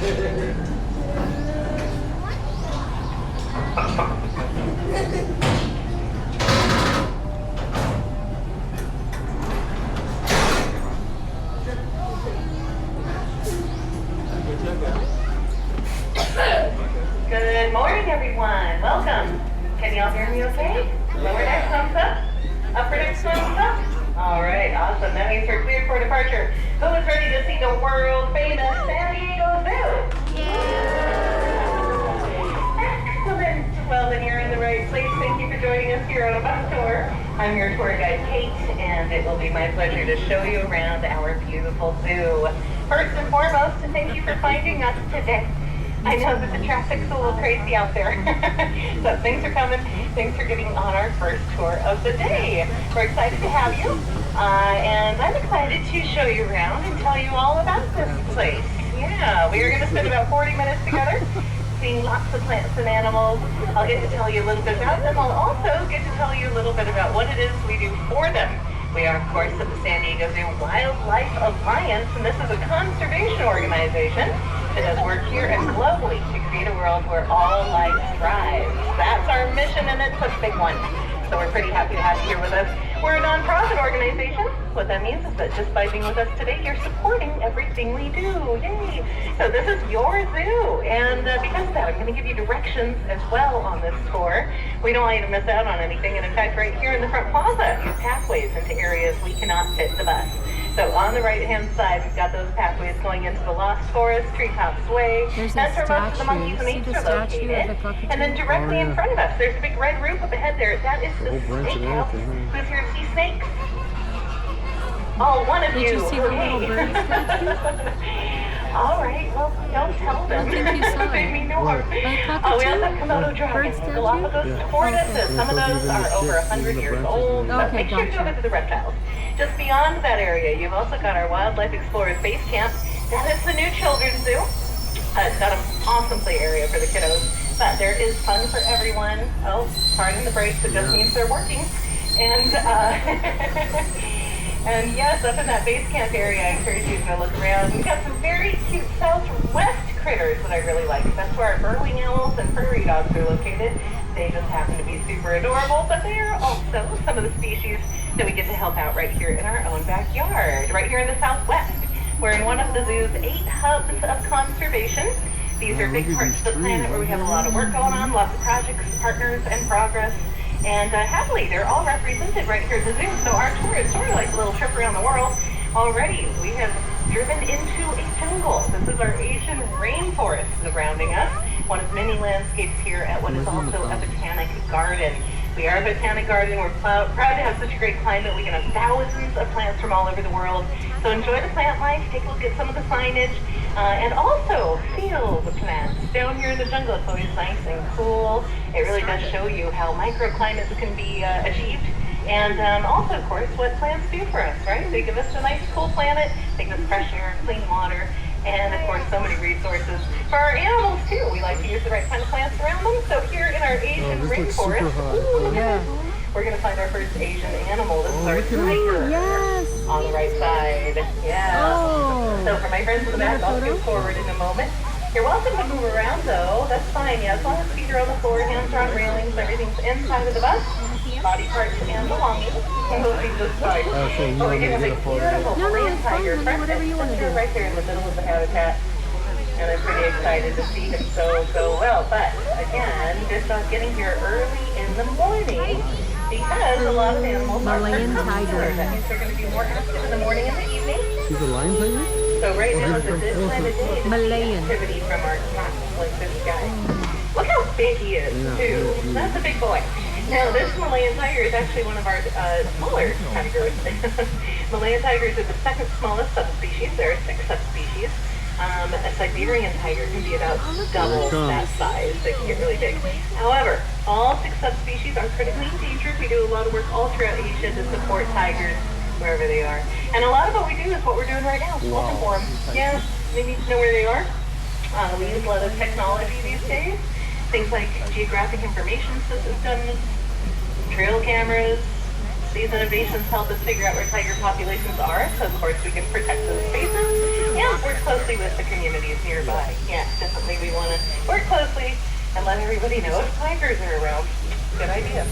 Good morning, everyone. Welcome. Can y'all hear me okay? Lower deck thumbs up. Upper deck thumbs up. All right, awesome. That means we're cleared for departure. Who is ready to see the world famous San Diego Zoo? Excellent. Well, then you're in the right place. Thank you for joining us here on a bus tour. I'm your tour guide, Kate, and it will be my pleasure to show you around our beautiful zoo. First and foremost, thank you for finding us today. I know that the traffic's a little crazy out there, so things are coming. Thanks for getting on our first tour of the day. We're excited to have you, and I'm excited to show you around and tell you all about this place. Yeah, we are going to spend about 40 minutes together, seeing lots of plants and animals. I'll get to tell you a little bit about them. I'll also get to tell you a little bit about what it is we do for them. We are, of course, at the San Diego Zoo Wildlife Alliance, and this is a conservation organization that does work here and globally to create a world where all life thrives. That's our mission, and it's a big one. So we're pretty happy to have you here with us. We're a nonprofit organization. What that means is that just by being with us today, you're supporting everything we do. Yay! So this is your zoo, and because of that, I'm going to give you directions as well on this tour. We don't want you to miss out on anything, and in fact, right here in the front plaza, you have pathways into areas we cannot fit the bus. So on the right-hand side, we've got those pathways going into the Lost Forest, Treetops Way. That's where most of the monkeys and apes are located. And then directly in front of us, there's a big red roof up ahead there. That is the snake house. Who's here to see snakes? Oh, one of you. Did you see the little bird statue? All right, well, don't tell them. I think you saw They it. mean no harm. Oh, we also have Komodo dragons, Galapagos tortoises. Some of those are over 100 years old. So Okay, make sure to go gotcha. visit the reptiles. Just beyond that area, you've also got our Wildlife Explorers Base Camp. That is the new children's zoo. It's got an awesome play area for the kiddos, but there is fun for everyone. Oh, pardon the brakes, it just means they're working. And and yes, up in that base camp area, I encourage you to go look around. We've got some very cute southwest critters that I really like. That's where our burrowing owls and prairie dogs are located. They just happen to be super adorable, but they are also some of the species that we get to help out right here in our own backyard, right here in the Southwest. We're in one of the zoo's 8 hubs of conservation. These are big parts of the planet where we have a lot of work going on, lots of projects, partners, and progress. And happily, they're all represented right here at the zoo. So our tour is sort of like a little trip around the world. Already, we have driven into a jungle. This is our Asian rainforest surrounding us. One of many landscapes here at what is also a botanic garden. We are a botanic garden. We're proud to have such a great climate. We can have thousands of plants from all over the world. So enjoy the plant life, take a look at some of the signage, and also feel the plants. Down here in the jungle, it's always nice and cool. It really does show you how microclimates can be achieved. And also, of course, what plants do for us, right? They give us a nice, cool planet, they give us fresh air, clean water, and of course, so many resources. For our animals, too, we like to use the right kind of plants around them. So here in our Asian rainforest, we're going to find our first Asian animal. This is our tiger. Yes. On the right side. Yeah. Oh. So for my friends in the back, I'll go forward in a moment. You're welcome to move around, though. That's fine. Yeah, as long as feet are on the floor, hands are on railings, everything's inside of the bus. Body parts and belongings. We'll be just fine. Oh, we do have a beautiful Korean tiger right there in the middle of the habitat. And I'm pretty excited to see him go well. But again, just not getting here early in the morning because a lot of animals are crepuscular. That means they're going to be more active in the morning and the evening. She's a lion tiger? So right now is a good time of day to Malayan. see activity from our cats like this guy. Look how big he is, too. That's a big boy. Now, this Malayan tiger is actually one of our smaller tigers. Malayan tigers are the second smallest subspecies. There are 6 subspecies. A Siberian tiger can be about double that size. They can get really big. However, all 6 subspecies are critically endangered. We do a lot of work all throughout Asia to support tigers wherever they are. And a lot of what we do is what we're doing right now, looking for them. Yeah, they need to know where they are. We use a lot of technology these days. Things like geographic information systems, trail cameras. These innovations help us figure out where tiger populations are, so of course we can protect those spaces and work closely especially with the communities nearby. Yeah, definitely we want to work closely and let everybody know if tigers are around. Good idea.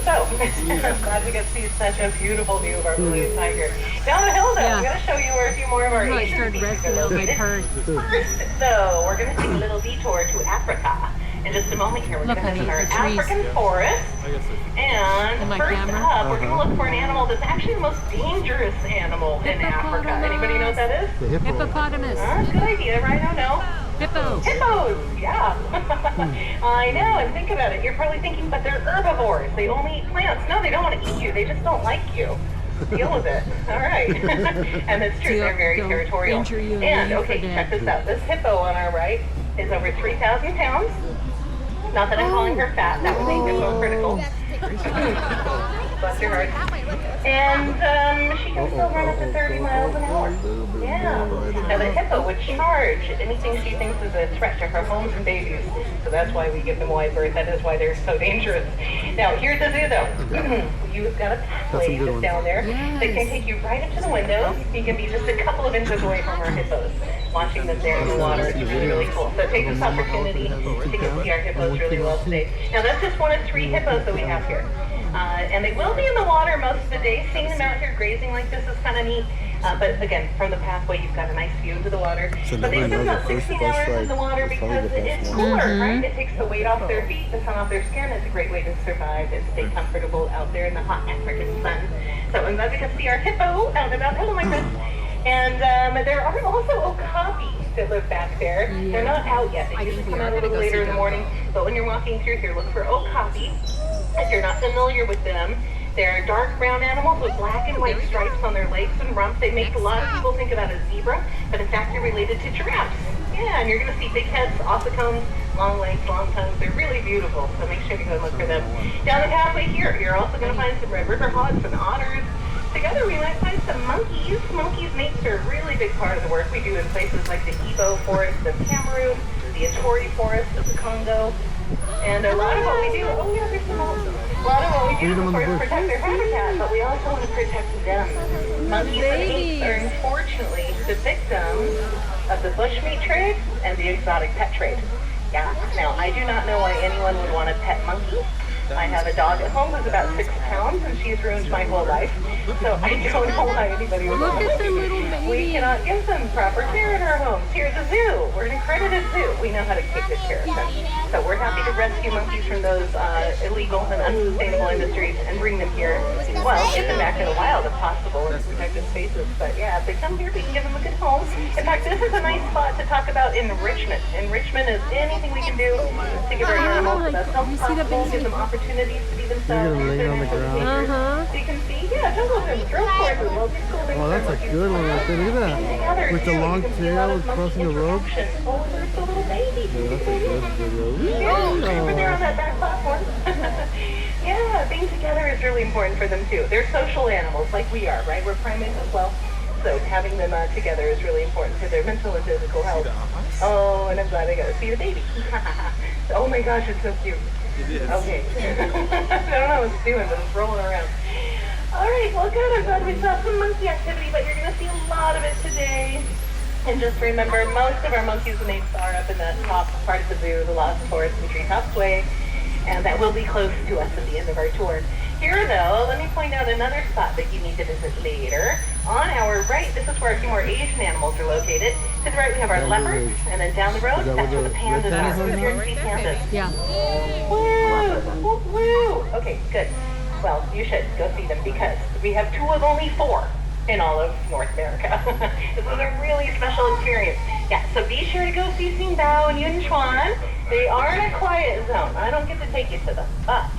So, I'm glad we got to see such a beautiful view of our blue tiger. Down the hill, though, Yeah. I'm going to show you where a few more of our I Asian started species wrestling are with my located. purse. First, though, we're going to take a little detour to Africa. In just a moment here, we're Look, going to honey, visit our the trees. African forest. And In my first camera. up, we're going to look for an animal that's actually the most dangerous animal in Africa. Anybody know what that is? The hippo. Hippopotamus. Good idea, right? I don't know. Hippos. Hippos, yeah. I know, and think about it. You're probably thinking, but they're herbivores. They only eat plants. No, they don't want to eat you. They just don't like you. Deal with it. All right. And it's true, they're very Don't territorial. injure you and And, leave okay, for check dead. this out. This hippo on our right is over 3,000 pounds. Not that I'm calling her fat. That would make hypocritical. Bless your heart. And she can still run up to 30 miles an hour. Yeah. Now the hippo would charge anything she thinks is a threat to her homes and babies. So that's why we give them wide berth. That is why they're so dangerous. Now here's the zoo though. You've got a pathway just down there that can take you right up to the window. You can be just a couple of inches away from our hippos, watching them there in the water. It's really, really cool. So take this opportunity to get to see our hippos really well today. Now that's just one of 3 hippos that we have here. And they will be in the water most of the day. Seeing them out here grazing like this is kind of neat. But again, from the pathway, you've got a nice view into the water. But they spend about 16 hours in the water because it's cooler, right? It takes the weight off their feet, the sun off their skin. It's a great way to survive and stay comfortable out there in the hot African sun. So I'm glad we got to see our hippo out and about. Hello, my friend. And there are also okapis that live back there. They're not out yet. They usually come out a little later in the morning. But when you're walking through here, look for okapi. If you're not familiar with them, they're dark brown animals with black and white stripes on their legs and rump. They make a lot of people think about a zebra, but in fact they're related to giraffes. Yeah, and you're going to see big heads, ossicones, long legs, long tongues. They're really beautiful, so make sure to go and look for them. Down the pathway here, you're also going to find some red river hogs and otters. Together we might find some monkeys. Monkeys mates are a really big part of the work we do in places like the Ibo forest of Cameroon, the Ituri forest of the Congo. And a lot of what we do, oh yeah, there's some more. A lot of what we do is, of course, protect their habitat, but we also want to protect them. Monkeys and apes are unfortunately the victims of the bushmeat trade and the exotic pet trade. Yeah, now I do not know why anyone would want to pet monkey. I have a dog at home who's about 6 pounds, and she's ruined my whole life. So I don't know why anybody would want to. Look at the little baby. We cannot give them proper care in our homes. Here's a zoo. We're an accredited zoo. We know how to take good care of them. So we're happy to rescue monkeys from those illegal and unsustainable industries and bring them here. Well, get them back in the wild if possible in protected spaces. But yeah, if they come here, we can give them a good home. In fact, this is a nice spot to talk about enrichment. Enrichment is anything we can do to give our animals the best help possible, give them opportunities to be themselves. You're gonna lay on the ground. So you can see, yeah, jungle gyms, thrill courses, multi-school. Oh, that's a good one right there. Look at that. With the long tail crossing the road. Oh, there's the little baby. Yeah, that's a good video. Yeah, over there on that back platform. Yeah, being together is really important for them too. They're social animals like we are, right? We're primates as well. So having them together is really important for their mental and physical health. Oh, and I'm glad I got to see the baby. Oh my gosh, it's so cute. It is. Okay. I don't know what it's doing, but it's rolling around. All right, well, good. I'm glad we saw some monkey activity, but you're going to see a lot of it today. And just remember, most of our monkeys and apes are up in the top part of the zoo, the Lost Forest and Treetops Way, and that will be close to us at the end of our tour. Here, though, let me point out another spot that you need to visit later. On our right, this is where a few more Asian animals are located. To the right, we have our leopards, and then down the road, that's where the pandas are. So here to see pandas. Yeah. Woo! Woo! Woo! Okay, good. Well, you should go see them because we have 2 of only 4 in all of North America. This is a really special experience. Yeah, so be sure to go see Xingbao and Yunchuan. They are in a quiet zone. I don't get to take you to them, but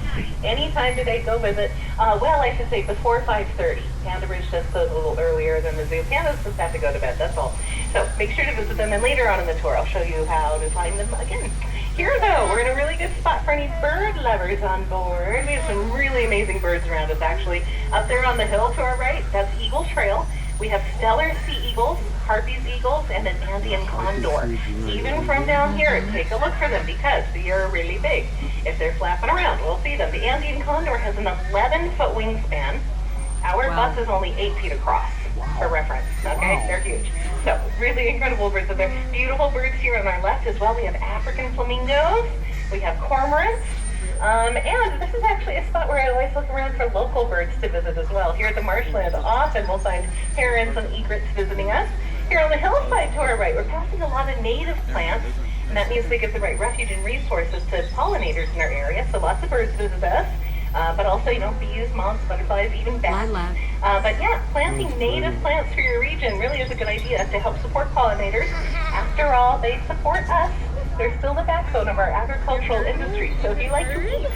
anytime today, go visit. Well, I should say before 5:30. Panda Ridge does close a little earlier than the zoo. Pandas just have to go to bed, that's all. So make sure to visit them, and later on in the tour, I'll show you how to find them again. Here, though, we're in a really good spot for any bird lovers on board. We have some really amazing birds around us, actually. Up there on the hill to our right, that's Eagle Trail. We have stellar sea eagles, harpies eagles, and an Andean condor. Even from down here, take a look for them because they are really big. If they're flapping around, we'll see them. The Andean condor has an 11-foot wingspan. Our bus is only 8 feet across, for reference. Okay, they're huge. So really incredible birds. So they're beautiful birds here on our left as well. We have African flamingos. We have cormorants. And this is actually a spot where I always look around for local birds to visit as well. Here at the marshland, often we'll find herons and egrets visiting us. Here on the hillside to our right, we're passing a lot of native plants, and that means they give the right refuge and resources to pollinators in our area. So lots of birds visit us, but also, bees, moths, butterflies, even bats. But yeah, planting native plants for your region really is a good idea to help support pollinators. After all, they support us. They're still the backbone of our agricultural industry. So if you like to eat,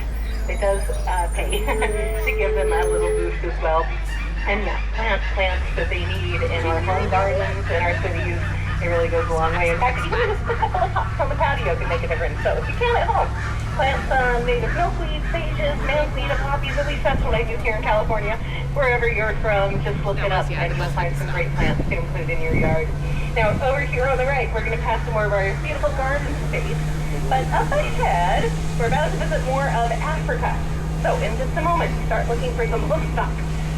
it does pay to give them a little boost as well. And yeah, plants that they need in our home gardens, in our cities, it really goes a long way. In fact, even just a couple of pots on the patio can make a difference. So if you can at home, plant some native milkweed, sages, manseed, and poppies. At least that's what I do here in California. Wherever you're from, just look it up and you'll find some great plants to include in your yard. Now, over here on the right, we're going to pass some more of our beautiful garden space. But up ahead, we're about to visit more of Africa. So in just a moment, start looking for some hoofstock.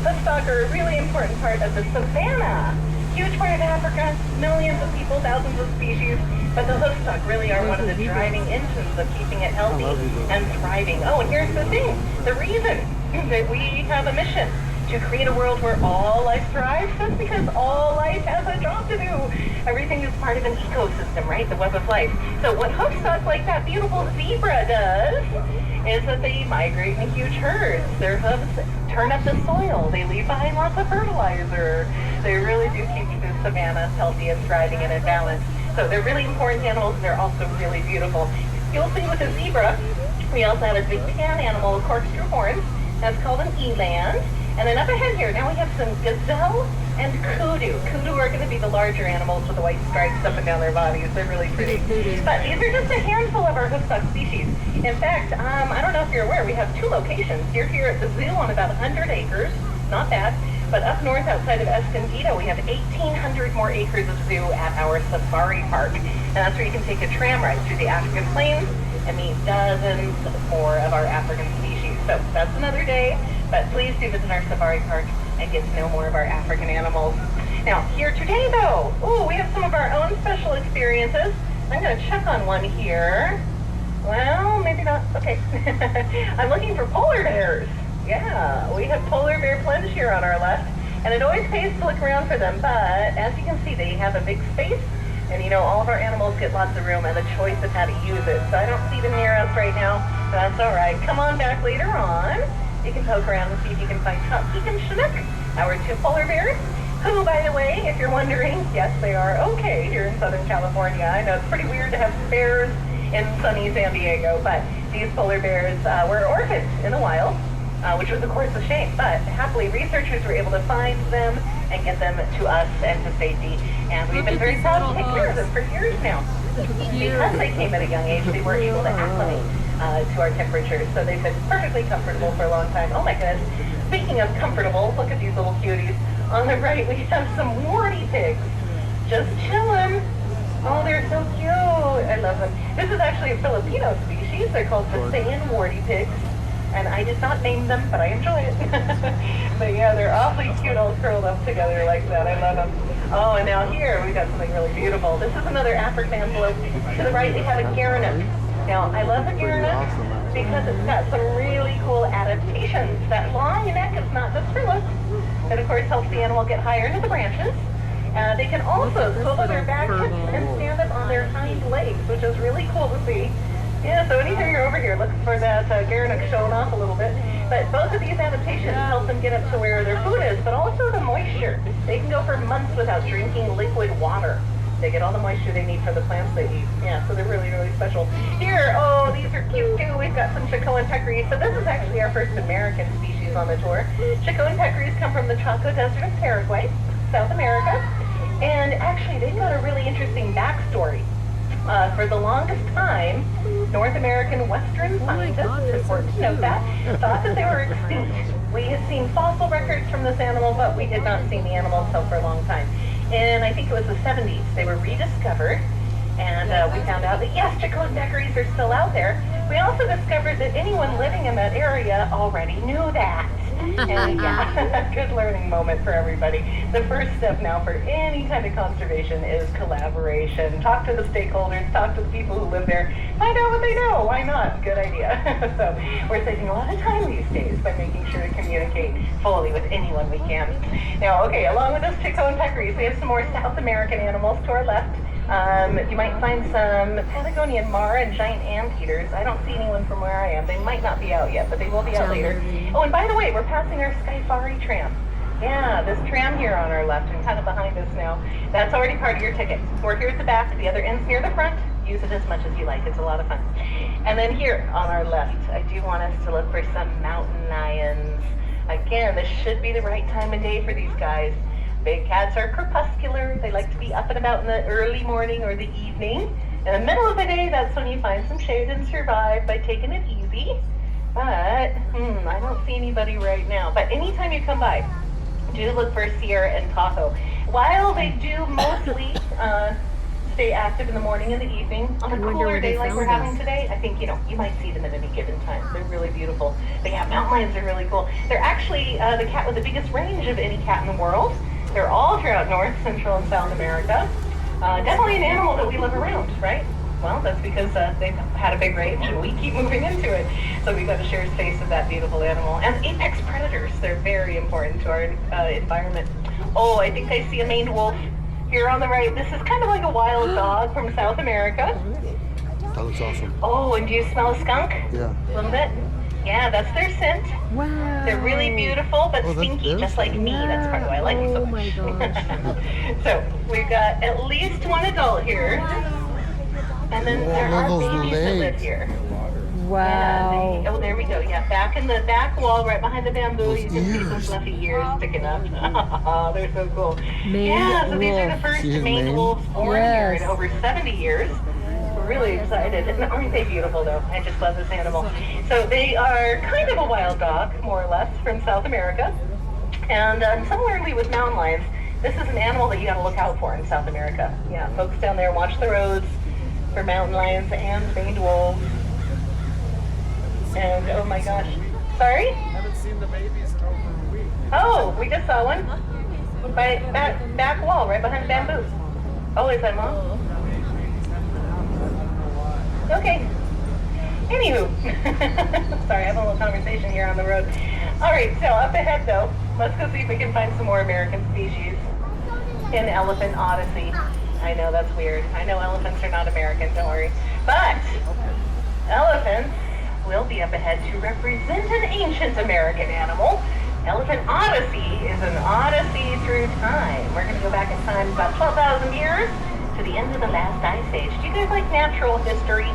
Hoofstock are a really important part of the savannah. Huge part of Africa, millions of people, thousands of species, but the hoofstock really are one of the driving engines of keeping it healthy and thriving. Oh, and here's the thing. The reason that we have a mission to create a world where all life thrives is because all life has a job to do. Everything is part of an ecosystem, right? The web of life. So what hoofstock like that beautiful zebra does is that they migrate in huge herds. Their hooves turn up the soil. They leave behind lots of fertilizer. They really do keep the savanna healthy and thriving and in balance. So they're really important animals, and they're also really beautiful. You'll see with the zebra, we also have a big tan animal with corkscrew horns. That's called an eland. And then up ahead here, now we have some gazelle and kudu. Kudu are going to be the larger animals with the white stripes up and down their bodies. They're really pretty. But these are just a handful of our hoofstock species. In fact, I don't know if you're aware, we have two locations. You're here at the zoo on about 100 acres. Not bad. But up north outside of Escondido, we have 1,800 more acres of zoo at our safari park. And that's where you can take a tram ride through the African plains and meet dozens more of our African species. So that's another day. But please do visit our safari park and get to know more of our African animals. Now, here today, though, we have some of our own special experiences. I'm going to check on one here. Well, maybe not. Okay. I'm looking for polar bears. Yeah, we have polar bear plunge here on our left. And it always pays to look around for them. But as you can see, they have a big space. And, all of our animals get lots of room and the choice of how to use it. So I don't see them near us right now. But that's all right. Come on back later on. You can poke around and see if you can find Topsy and Chinook, our two polar bears, who, by the way, if you're wondering, yes, they are okay here in Southern California. I know it's pretty weird to have bears in sunny San Diego, but these polar bears were orphaned in the wild, which was, of course, a shame. But happily, researchers were able to find them and get them to us and to safety. And we've been very proud to take care of them for years now. Because they came at a young age, they were able to acclimate to our temperatures. So they've been perfectly comfortable for a long time. Oh my goodness. Speaking of comfortable, look at these little cuties. On the right, we have some warty pigs. Just chilling. Oh, they're so cute. I love them. This is actually a Filipino species. They're called Visayan warty pigs. And I did not name them, but I enjoy it. But yeah, they're awfully cute all curled up together like that. I love them. Oh, and now here we've got something really beautiful. This is another African antelope. To the right, we have a Gerenuk. Now, I love the Gerenuk because it's got some really cool adaptations. That long neck is not just for looks. It, of course, helps the animal get higher into the branches. They can also swivel their back hips and stand up on their hind legs, which is really cool to see. Yeah, so anytime you're over here, look for that Gerenuk showing off a little bit. But both of these adaptations help them get up to where their food is, but also the moisture. They can go for months without drinking liquid water. They get all the moisture they need for the plants they eat. Yeah, so they're really, really special. Here, these are cute too. We've got some Chicoan peccaries. So this is actually our first American species on the tour. Chicoan peccaries come from the Chaco Desert of Paraguay, South America. And actually, they've got a really interesting backstory. For the longest time, North American Western scientists, it's important to note that, thought that they were extinct. We had seen fossil records from this animal, but we did not see the animal itself for a long time. And I think it was the 70s, they were rediscovered, and we found out that yes, Chicoan peccaries are still out there. We also discovered that anyone living in that area already knew that. And yeah, good learning moment for everybody. The first step now for any kind of conservation is collaboration. Talk to the stakeholders, talk to the people who live there, find out what they know. Why not? Good idea. So we're saving a lot of time these days by making sure to communicate fully with anyone we can. Now, okay, along with us Chico and peccaries, we have some more South American animals to our left. You might find some Patagonian mar and giant anteaters. I don't see anyone from where I am. They might not be out yet, but they will be out later. Oh, and by the way, we're passing our Skyfari tram. Yeah, this tram here on our left and kind of behind us now, that's already part of your ticket. We're here at the back. The other end's near the front. Use it as much as you like. It's a lot of fun. And then here on our left, I do want us to look for some mountain lions. Again, this should be the right time of day for these guys. Big cats are crepuscular. They like to be up and about in the early morning or the evening. In the middle of the day, that's when you find some shade and survive by taking it easy. But, I don't see anybody right now. But anytime you come by, do look for Sierra and Tahoe. While they do mostly stay active in the morning and the evening, on a cooler day like we're having today, I think, you might see them at any given time. They're really beautiful. But yeah, mountain lions are really cool. They're actually the cat with the biggest range of any cat in the world. They're all throughout North, Central, and South America. Definitely an animal that we live around, right? Well, that's because they've had a big range and we keep moving into it. So we've got to share space with that beautiful animal. And apex predators, they're very important to our environment. Oh, I think I see a maned wolf here on the right. This is kind of like a wild dog from South America. That looks awesome. Oh, and do you smell a skunk? Yeah. A little bit? Yeah, that's their scent. Wow. They're really beautiful, but stinky, just like me. That's part of why I like them so much. Oh my gosh. So we've got at least one adult here. And then there are babies that live here. Wow. Yeah, there we go. Yeah, back in the back wall, right behind the bamboo, you can see some fluffy ears sticking up. They're so cool. Yeah, so these are the first maned wolves born here in over 70 years. We're really excited. And aren't they beautiful, though? I just love this animal. So they are kind of a wild dog, more or less, from South America. And similarly with mountain lions, this is an animal that you got to look out for in South America. Yeah, folks down there, watch the roads for mountain lions and maned wolves. And oh my gosh, sorry? I haven't seen the babies in over a week. Oh, we just saw one by back wall, right behind the bamboo. Oh, is that mom? Okay. Anywho, sorry, having a little conversation here on the road. All right, so up ahead though, let's go see if we can find some more American species in Elephant Odyssey. I know that's weird. I know elephants are not American, don't worry. But elephants will be up ahead to represent an ancient American animal. Elephant Odyssey is an odyssey through time. We're going to go back in time about 12,000 years to the end of the last ice age. Do you guys like natural history?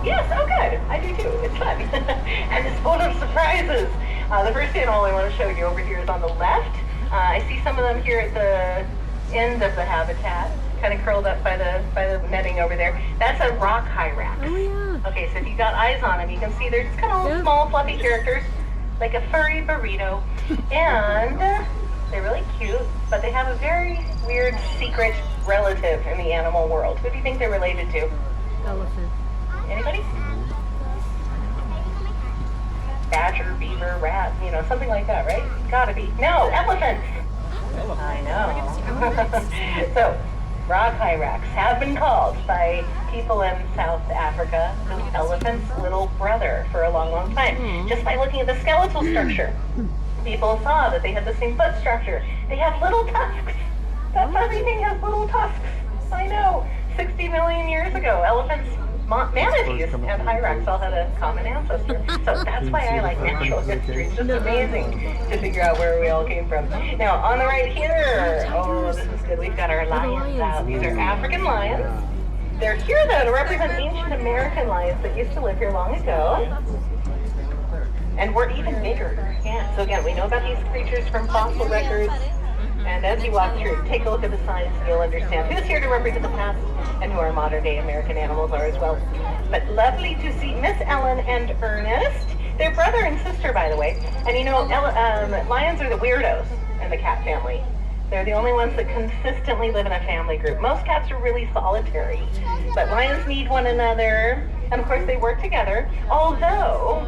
Yes, oh good. I do too. It's fun. And it's full of surprises. The first animal I want to show you over here is on the left. I see some of them here at the end of the habitat, kind of curled up by the netting over there. That's a rock hyrax. Oh yeah. Okay, so if you've got eyes on them, you can see they're just kind of little small, fluffy characters, like a furry burrito. And they're really cute, but they have a very weird secret relative in the animal world. Who do you think they're related to? Elephant. Anybody? Badger, beaver, rat, something like that, right? Gotta be. No, elephants! I know. So, rock hyrax have been called by people in South Africa the elephant's little brother for a long, long time. Just by looking at the skeletal structure, people saw that they had the same foot structure. They have little tusks. That's everything has little tusks. I know. 60 million years ago, elephants, manatees, and hyrax all had a common ancestor. So that's why I like natural history. It's just amazing to figure out where we all came from. Now, on the right here, oh, this is good. We've got our lions out. These are African lions. They're here, though, to represent ancient American lions that used to live here long ago. And we're even bigger. Yeah, so again, we know about these creatures from fossil records. And as you walk through, take a look at the signs and you'll understand who's here to represent the past and who our modern day American animals are as well. But lovely to see Miss Ellen and Ernest. They're brother and sister, by the way. And lions are the weirdos in the cat family. They're the only ones that consistently live in a family group. Most cats are really solitary, but lions need one another. And of course they work together. Although,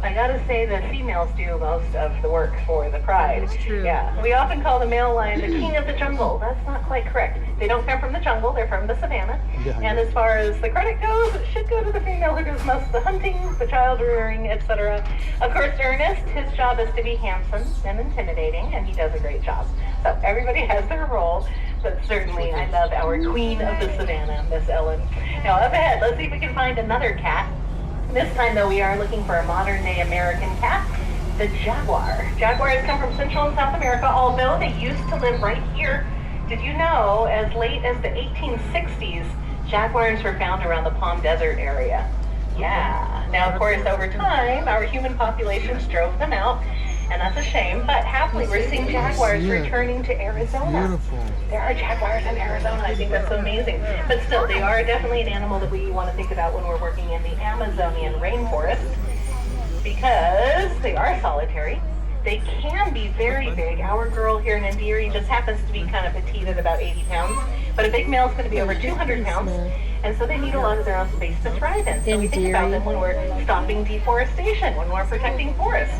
I gotta say the females do most of the work for the pride. That's true. Yeah, we often call the male lion the king of the jungle. That's not quite correct. They don't come from the jungle, they're from the savannah. Yeah, And yeah. as far as the credit goes, it should go to the female who does most of the hunting, the child rearing, etc. Of course, Ernest, his job is to be handsome and intimidating, and he does a great job. So everybody has their role, but certainly I love our queen of the savannah, Miss Ellen. Now up ahead, let's see if we can find another cat. This time though, we are looking for a modern day American cat, the jaguar. Jaguars come from Central and South America, although they used to live right here. Did you know, as late as the 1860s, jaguars were found around the Palm Desert area? Yeah. Now, of course, over time, our human populations drove them out, and that's a shame, but happily we're seeing jaguars Yeah. returning to Arizona. Beautiful. There are jaguars in Arizona. I think that's so amazing. But still, they are definitely an animal that we want to think about when we're working in the Amazonian rainforest, because they are solitary. They can be very big. Our girl here in Indiri just happens to be kind of petite at about 80 pounds, but a big male is going to be over 200 pounds, and so they need a lot of their own space to thrive in. So we think about them when we're stopping deforestation, when we're protecting forests,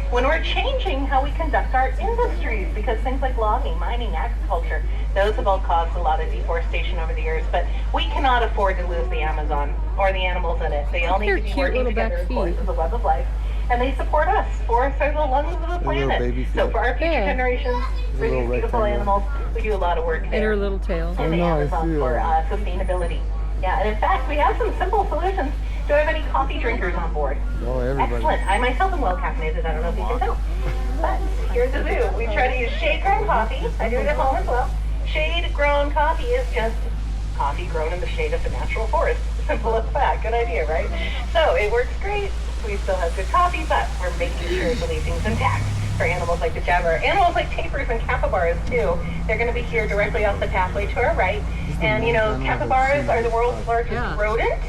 when we're changing how we conduct our industries, because things like logging, mining, agriculture, those have all caused a lot of deforestation over the years, but we cannot afford to lose the Amazon or the animals in it. They all need to be Cute working little back together, of course, feet. as a web of life. And they support us. Forests are the lungs of the little planet. baby feet. So for our future Yeah. generations, for Little these beautiful rectangle. animals, we do a lot of work And there her little tail. in the Oh, no, I Amazon see for that. sustainability. Yeah, and in fact, we have some simple solutions. Do I have any coffee drinkers on board? Oh, everybody. Excellent. I myself am well caffeinated. I don't know if you can tell. But here's the zoo. We try to use shade-grown coffee. I do it at home as well. Shade-grown coffee is just coffee grown in the shade of the natural forest. Simple as that. Good idea, right? So it works great. We still have good coffee, but we're making sure to leave things intact for animals like the jaguar. Animals like tapirs and capybaras, too. They're going to be here directly off the pathway to our right. And, you know, capybaras are the world's largest Yeah. rodent.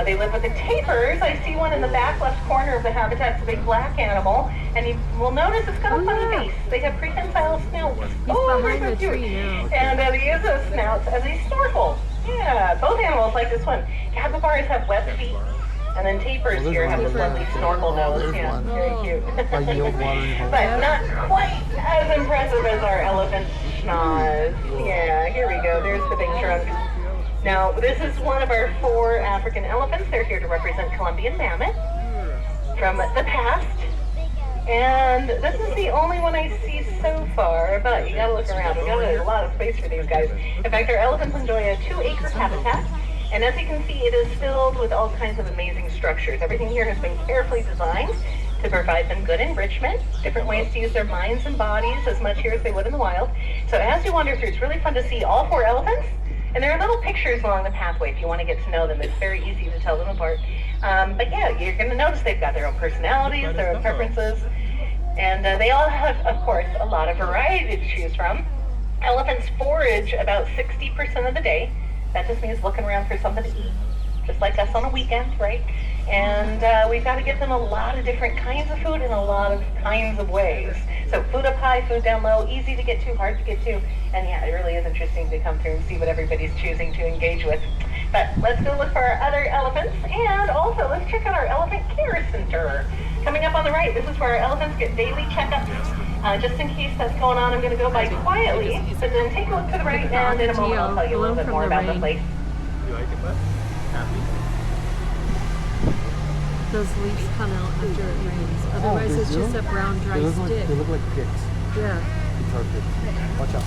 They live with the tapirs. I see one in the back left corner of the habitat. It's a big black animal. And you will notice it's got a funny yeah. face. They have prehensile snouts. He's they're behind so the cute. tree now. And they use those snouts as a snorkel. Yeah, both animals like this one. Capybaras have webbed feet. And then tapirs Well, here there's have this one. lovely snorkel nose. There's Yeah, one. very cute. I yield water in the But not quite as impressive as our elephant schnoz. Yeah, here we go. There's the big trunk. Now, this is one of our 4 African elephants. They're here to represent Columbian mammoth from the past. And this is the only one I see so far, but you gotta look around. We got a lot of space for these guys. In fact, our elephants enjoy a 2-acre habitat. And as you can see, it is filled with all kinds of amazing structures. Everything here has been carefully designed to provide them good enrichment, different ways to use their minds and bodies as much here as they would in the wild. So as you wander through, it's really fun to see all 4 elephants. And there are little pictures along the pathway if you want to get to know them. It's very easy to tell them apart. But yeah, you're going to notice they've got their own personalities, their own preferences. And they all have, of course, a lot of variety to choose from. Elephants forage about 60% of the day. That just means looking around for something to eat, just like us on a weekend, right? And we've got to give them a lot of different kinds of food in a lot of kinds of ways. So food up high, food down low, easy to get to, hard to get to. And yeah, it really is interesting to come through and see what everybody's choosing to engage with. But let's go look for our other elephants, and also let's check out our elephant care center. Coming up on the right, this is where our elephants get daily checkups. Just in case that's going on, I'm going to go by quietly, but then take a look to the right, and in a moment I'll tell you a little bit more about the place. You like it, bud? Happy? Those leaves come out after it rains. Otherwise, they it's do? just a brown, dry They look like, stick. they look like pigs. Yeah. Guitar pigs. Watch out.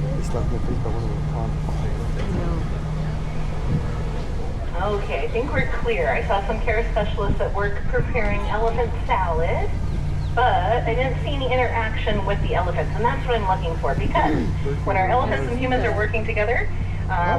They slapped my face by one of the ponds. Okay, I think we're clear. I saw some care specialists at work preparing elephant salad, but I didn't see any interaction with the elephants, and that's what I'm looking for, because when our elephants and humans are working together,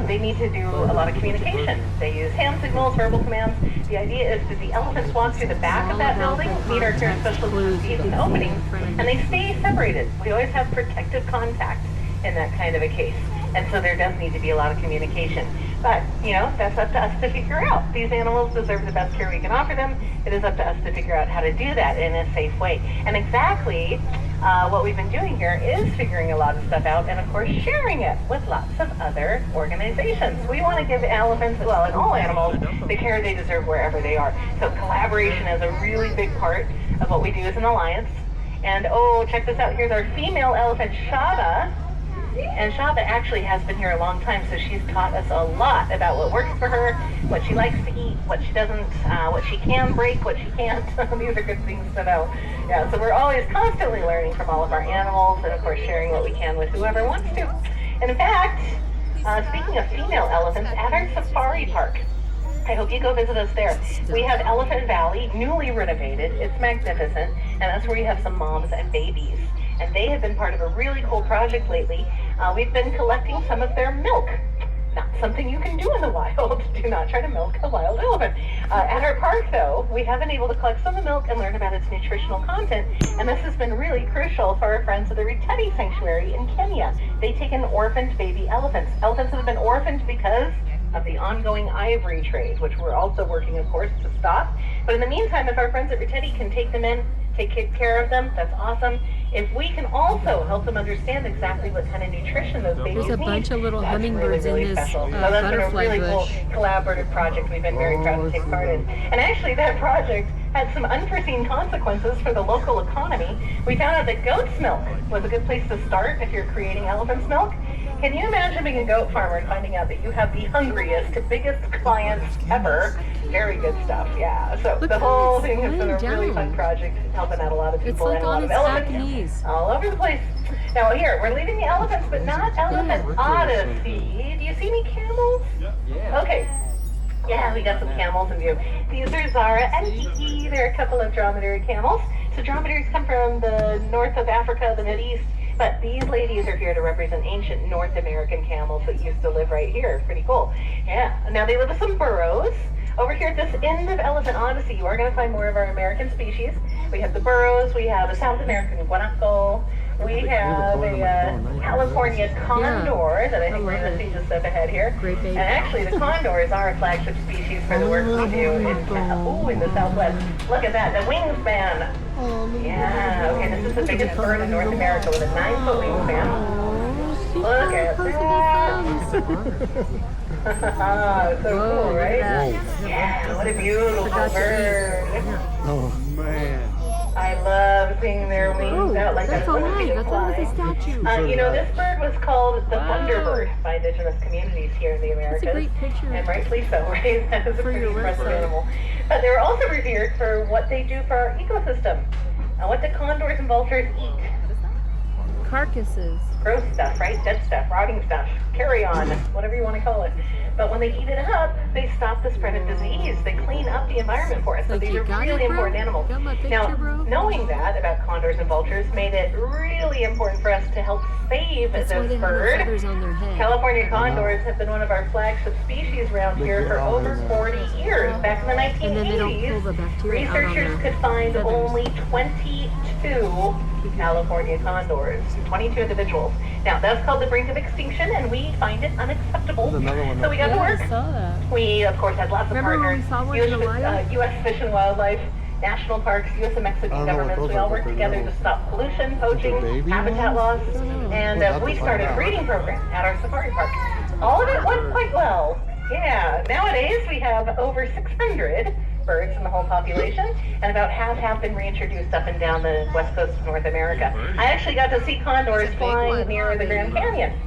they need to do a lot of communication. They use hand signals, verbal commands. The idea is that the elephants walk through the back of that building, meet our care specialists at the opening, and they stay separated. We always have protective contact in that kind of a case. And so there does need to be a lot of communication. But, you know, that's up to us to figure out. These animals deserve the best care we can offer them. It is up to us to figure out how to do that in a safe way. And exactly what we've been doing here is figuring a lot of stuff out and, of course, sharing it with lots of other organizations. We want to give elephants, well, and all animals, the care they deserve wherever they are. So collaboration is a really big part of what we do as an alliance. And, oh, check this out. Here's our female elephant, Shaba. And Shaba actually has been here a long time, so she's taught us a lot about what works for her, what she likes to eat, what she doesn't, what she can break, what she can't. These are good things to know. Yeah, so we're always constantly learning from all of our animals and, of course, sharing what we can with whoever wants to. And in fact, speaking of female elephants, at our safari park, I hope you go visit us there. We have Elephant Valley, newly renovated. It's magnificent, and that's where you have some moms and babies. And they have been part of a really cool project lately. We've been collecting some of their milk. Not something you can do in the wild. Do not try to milk a wild elephant. At our park, though, we have been able to collect some of the milk and learn about its nutritional content. And this has been really crucial for our friends at the Riteti Sanctuary in Kenya. They take in orphaned baby elephants. Elephants that have been orphaned because of the ongoing ivory trade, which we're also working, of course, to stop. But in the meantime, if our friends at Riteti can take them in, take care of them, that's awesome. If we can also help them understand exactly what kind of nutrition those babies need, There's a bunch of little hummingbirds really in this special. So that's been a butterfly really bush. cool collaborative project we've been very proud to take part in. And actually, that project had some unforeseen consequences for the local economy. We found out that goat's milk was a good place to start if you're creating elephant's milk. Can you imagine being a goat farmer and finding out that you have the hungriest, biggest clients ever? Very good stuff, yeah. So Look the how whole it's thing has been a laying really fun down. project, helping out a lot of It's people like and a lot on of its back elephants knees. all over the place. Now here, we're leaving the elephants, but not Elephant Odyssey. Do you see any camels? Yeah. Okay. Yeah, we got some camels in view. These are Zara and Kiki. They're a couple of dromedary camels. So dromedaries come from the north of Africa, the Mideast. But these ladies are here to represent ancient North American camels that used to live right here. Pretty cool. Yeah. Now they live with some burros. Over here at this end of Elephant Odyssey, you are going to find more of our American species. We have the burros. We have a South American guanaco. We have a California condor that I think we're going to see just up ahead here. Great baby. And actually, the condor is our flagship species for the work we do in the Southwest. Look at that, the wingspan. Yeah, okay, this is the biggest bird in North America with a 9-foot wingspan. Look at that. So cool, right? Yeah, what a beautiful bird. Oh, man. I love seeing their wings Oh, out like that's that. alive. I thought it was a statue. You know, this bird was called the Thunderbird by indigenous communities here in the Americas. That's a great picture. And rightfully so, right? That is a For pretty your impressive website. animal. But they're also revered for what they do for our ecosystem. Now, what do condors and vultures eat? Carcasses. Gross stuff, right? Dead stuff, rotting stuff, carry-on, whatever you want to call it. But when they eat it up, they stop the spread of disease. They clean up the environment for us. So Like, these you are got it, really bro? important animals. Got my picture, Now, bro? knowing that about condors and vultures made it really important for us to help save That's why this they have no bird. feathers on their head. California condors have been one of our flagship species around here for over 40 years. Back in the 1980s, And then they don't pull the bacteria out on researchers their could find feathers. only 22 California condors, 22 individuals. Now, that's called the brink of extinction, and we find it unacceptable. There's another one So we got to Yeah, work. I saw that. We, of course, had lots of Remember when partners. we saw one in the wild? U.S. Fish and Wildlife, national parks, U.S. and Mexican I don't know what governments. those We all are, work but they're together little. to stop pollution, poaching, baby habitat loss, ones? and We'll have we to started find a out. breeding program at our safari park. All of it went quite well. Yeah, nowadays we have over 600 birds in the whole population, and about half have been reintroduced up and down the west coast of North America. I actually got to see condors big flying one, near huh, the Grand baby? Canyon.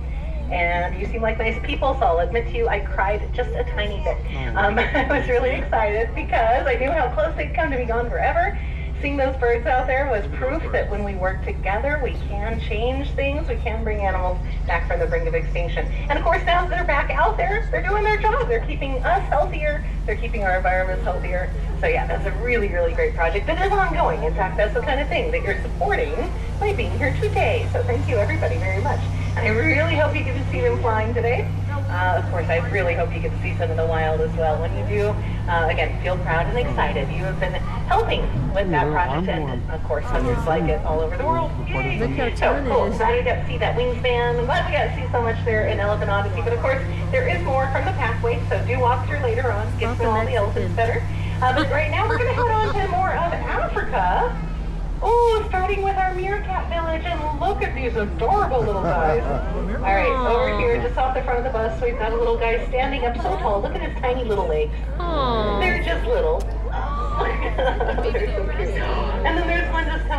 And you seem like nice people, so I'll admit to you, I cried just a tiny bit. I was really excited because I knew how close they'd come to be gone forever. Seeing those birds out there was proof that when we work together, we can change things. We can bring animals back from the brink of extinction. And of course, now that they're back out there, they're doing their job. They're keeping us healthier. They're keeping our environments healthier. So yeah, that's a really, really great project that is ongoing. In fact, that's the kind of thing that you're supporting by being here today. So thank you, everybody, very much. And I really hope you get to see them flying today. Of course, I really hope you get to see some in the wild as well. When you do, Again, feel proud and excited. You have been helping with that project, and of course, others like it all over the world. Yay. Look how So tall it cool. is. Glad we got to see that wingspan. I'm glad we got to see so much there in Elephant Odyssey. But of course, there is more from the pathway, so do walk through later on. Get to know all the elephants better. But right now, we're going to head on to more of Africa. Oh, starting with our meerkat village, and look at these adorable little guys. All right, over here, just off the front of the bus, we've got a little guy standing up so tall. Look at his tiny little legs. Aww. They're just little. They're so cute. And then there's one just coming